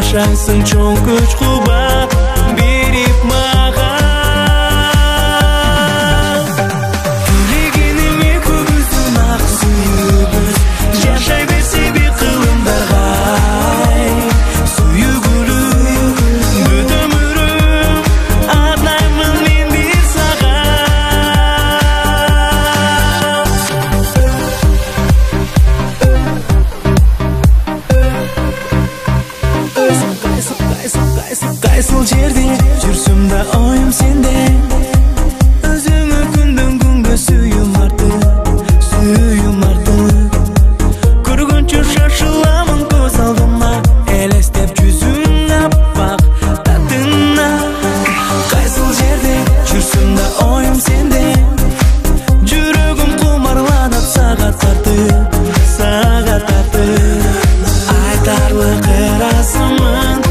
жашайсың чоң күч кубат берип мага Тилегениме көбүздүн ак сүйүүбүз жашай берсе бир кылымдаргай сүйгүлүү бүт өмүрүм арнаймын мен бир сага Кайсыл жерде жүрсөм да оюм сенде өзүңө күндөн күнгө сүйүүм артып көргөнчө шашыламын көз алдыма элестеп жүзүң аппак татына Кайсыл жерде жүрсөм да оюм сенде жүрөгүм кумарланат сага тартып айтарлык ырасымын